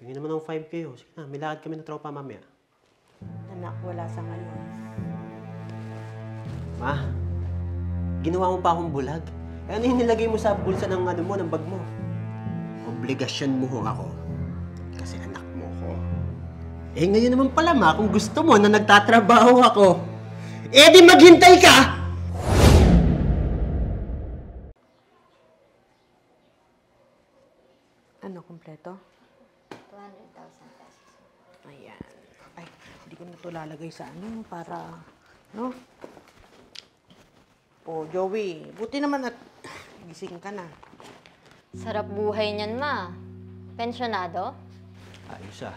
Tingin naman ng 5K oh. Sige na, may lakad kami ng tropa mamaya. Anak, wala sa ngayon. Ma, ginawa mo pa akong bulag. Eh, ano yung nilagay mo sa bulsa ng ano mo, ng bag mo? Obligasyon mo ho ako. Kasi anak mo ko. Eh, ngayon naman pala ma, kung gusto mo na nagtatrabaho ako, eh di maghintay ka! Ano, kumpleto? 200,000 pesos. Ayan. Ay, hindi ko na ito lalagay sa ano para, no? Oh, Joey, buti naman at gising ka na. Sarap buhay niyan, ma. Pensyonado? Ayos ah.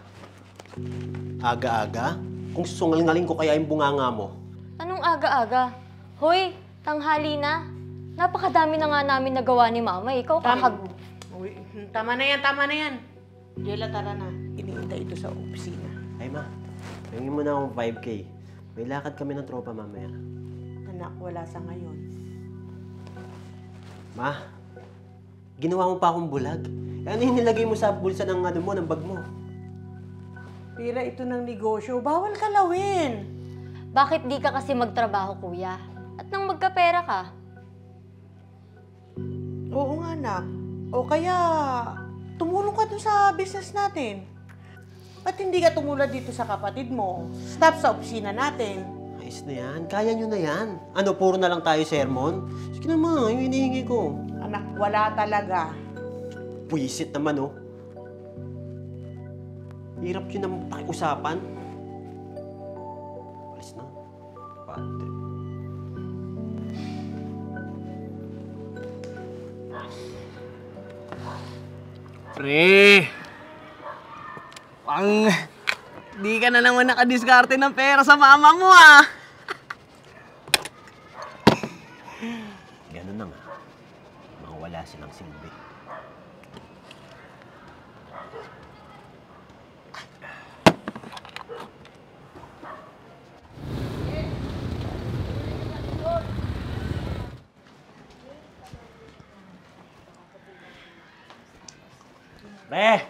Aga-aga? Kung susungal-ngaling ko kaya yung bunganga mo. Anong aga-aga? Hoy, tanghali na. Napakadami na nga namin nagawa ni mama. Ikaw Uy, tama na yan, tama na yan. Jela, tara na. Iniintay ito sa opisina. Ay ma, hingin mo na akong 5K. May lakad kami ng tropa mamaya. Anak, wala sa ngayon. Ma, ginawa mo pa akong bulag. Eh, ano yung nilagay mo sa bulsa ng ano mo, ng bag mo? Pira ito ng negosyo. Bawal kalawin. Bakit di ka kasi magtrabaho, kuya? At nang magkapera ka? Oo nga, anak. O kaya, tumulong ka dun sa business natin. Ba't hindi ka tumulad dito sa kapatid mo? Stop sa opisina natin. Ayos na yan. Kaya nyo na yan. Ano, puro na lang tayo sermon? Sige naman, yung hinihingi ko. Anak, wala talaga. Puisit naman, oh. Hirap yun ang pakiusapan. Alis na. Padre. Pre, di ka na naman nakadiskarte ng pera sa mama mo, ah. Ganun na nga. Mga wala silang silbi. Pre,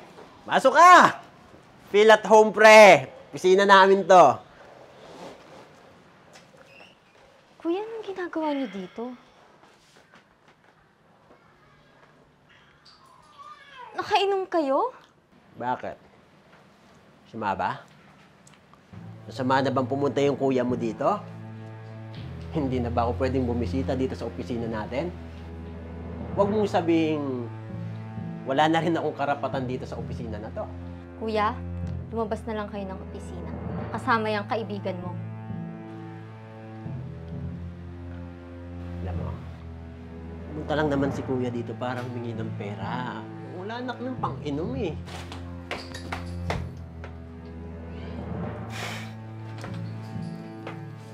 masok ka! Feel at home, pre. Pisina namin to. Kuya, anong ginagawa niyo dito? Nakainom kayo? Bakit? Sima ba? Masama na bang pumunta yung kuya mo dito? Hindi na ba ako pwedeng bumisita dito sa opisina natin? Huwag mong sabihing wala na rin akong karapatan dito sa opisina na to. Kuya, lumabas na lang kayo ng opisina. Kasama yung kaibigan mo. Alam mo, pumunta lang naman si kuya dito para humingi ng pera. Wala anak ng pang-inom eh.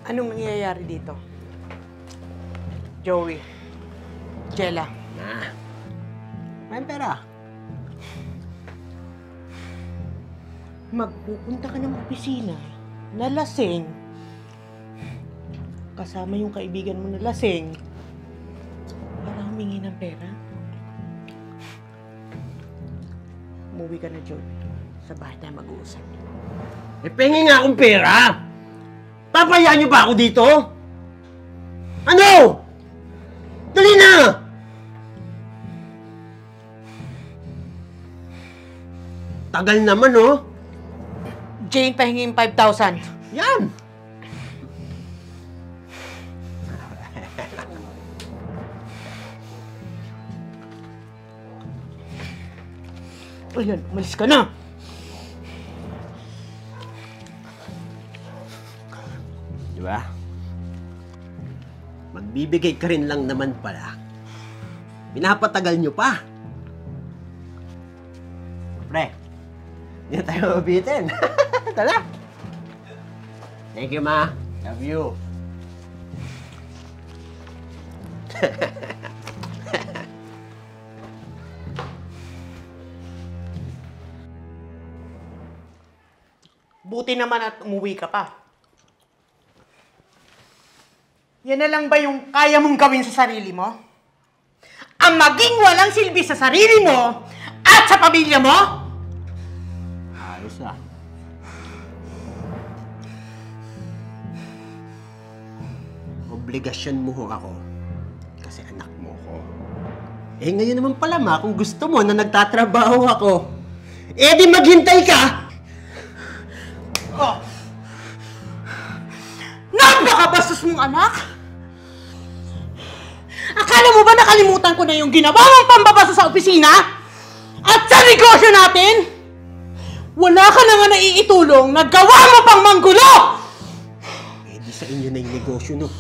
Anong nangyayari dito? Joey. Jella. Na. May pera. Magpupunta ka ng opisina na lasing. Kasama yung kaibigan mo na lasing. Para humingi ng pera. Umuwi ka na, Joey. Sa bahay tayo mag-uusap. Eh, pengi nga akong pera! Papayaan niyo ba ako dito? Ano? Dali na! Tagal naman, oh. Jane, pahingin 5,000. Yan! Ayan, umalis ka na. Di ba? Magbibigay ka rin lang naman pala. Pinapatagal nyo pa. Pre, hindi na tayo mabitin. Tala. Thank you, ma. Love you. Buti naman at umuwi ka pa. Yan na lang ba yung kaya mong gawin sa sarili mo? Ang maging walang silbi sa sarili mo at sa pamilya mo? Ayos ah. Obligasyon mo ho ako. Kasi anak mo ko. Eh ngayon naman pala ma, kung gusto mo na nagtatrabaho ako, eh di maghintay ka! Oh. Napakabastos mong anak! Akala mo ba nakalimutan ko na yung ginawa mong pambabaso sa opisina? At sa negosyo natin? Wala ka na nga naiitulong, nagawa mo pang manggulo! Eh di sa inyo na yung negosyo no.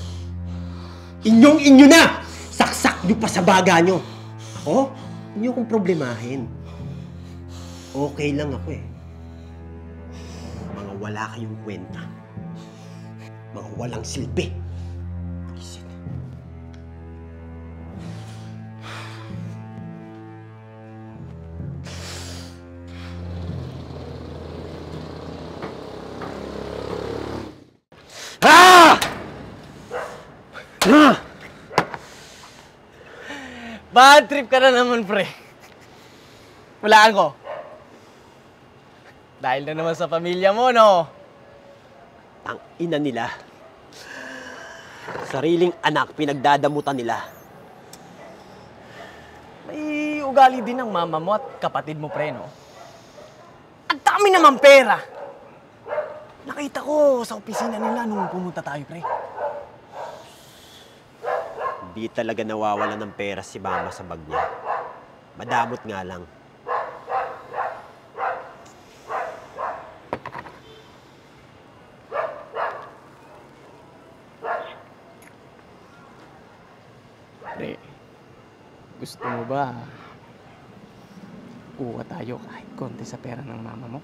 Inyong-inyo na! Saksak nyo pa sa baga nyo. Ako? Hindi akong problemahin. Okay lang ako eh. Mga wala kayong kwenta. Mga walang silbi. Isit. Ah! Ah! Bad trip ka na naman, pre. Walaan ko. Dahil na naman sa pamilya mo, no? Ang ina nila. Sariling anak pinagdadamutan nila. May ugali din ng mama mo at kapatid mo, pre, no? Ang dami naman pera! Nakita ko sa opisina nila nung pumunta tayo, pre. Di talaga nawawala ng pera si mama sa bag niya. Madamot nga lang. Pre, gusto mo ba kuha tayo kahit konti sa pera ng mama mo?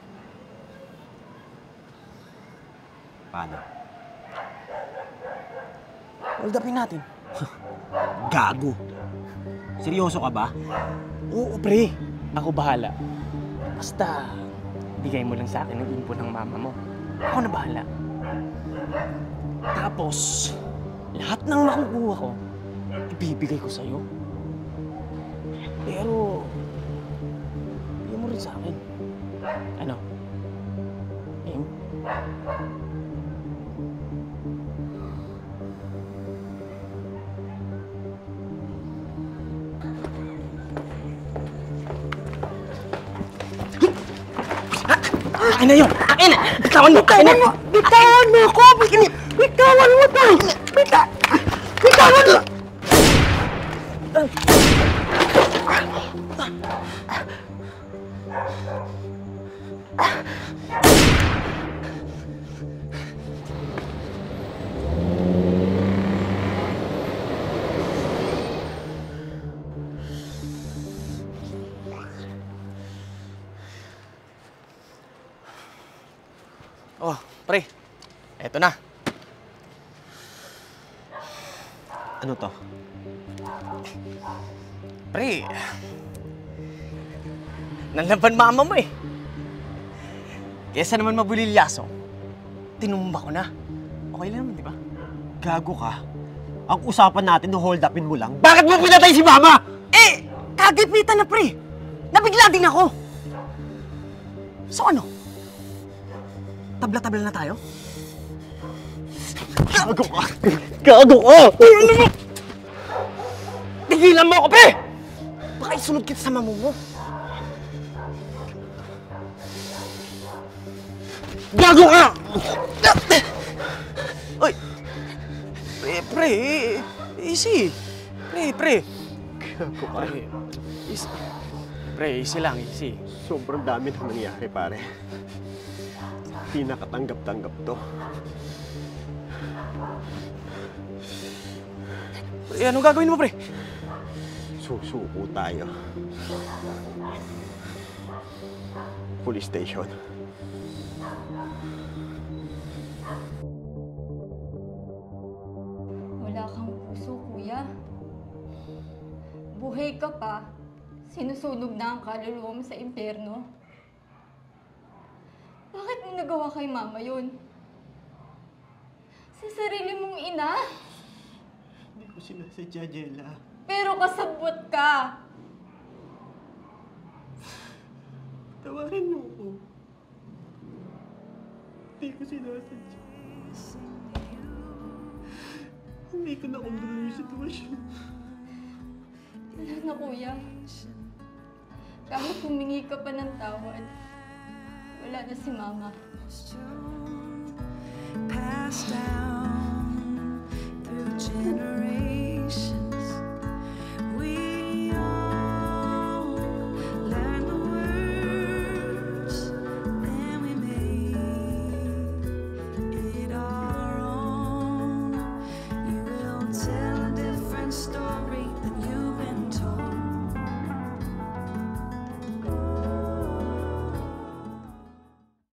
Paano? Hold upin natin. Gago. Seryoso ka ba? Oo, pre. Ako bahala. Basta, bigay mo lang sa akin ang info ng mama mo. Ako na bahala. Tapos, lahat ng makukuha ko, ibibigay ko sa'yo. Pero, bigyan mo rin sa akin. Ano? Game? Akin na yun! Akin na! Bitawan mo! Bitawan mo! Bitawan mo ako! Bitawan mo to! Bitawan mo! Oh, pre. Eto na. Ano to? Pre. Nanlaban mama mo eh. Kesa naman mabulilyaso, tinumba ko na. Okay lang naman, di ba? Gago ka. Ang usapan natin, hold upin mo lang. Bakit mo pinatay si mama? Eh, kagipitan na pre. Nabigla din ako. So ano? Tabla-tabla na tayo? Gago ka! Gago ka! Ano mo? Tigilan mo ako, pre! Baka isunod kita sa mamo mo. Gago ka! Uy! Pre, easy. Pre. Gago ka. Easy. Pre, easy lang, easy. Sobrang dami na nangyari, pare. Di nakatanggap-tanggap to. Pre, anong gagawin mo, pre? Susuko tayo. Police station. Wala kang puso, kuya. Buhay ka pa, sinusunog na ang kaluluwa mo sa impyerno. Bakit mo nagawa kay mama yun? Sa sarili mong ina? Hindi ko sinasadya, Jella. Pero kasabot ka! Tawarin mo ko. Hindi ko sinasadya. Hindi ko nakontrol yung sitwasyon. Wala na, kuya. Kahit humingi ka pa ng tawad, wala na si Mama. Passed down through generations.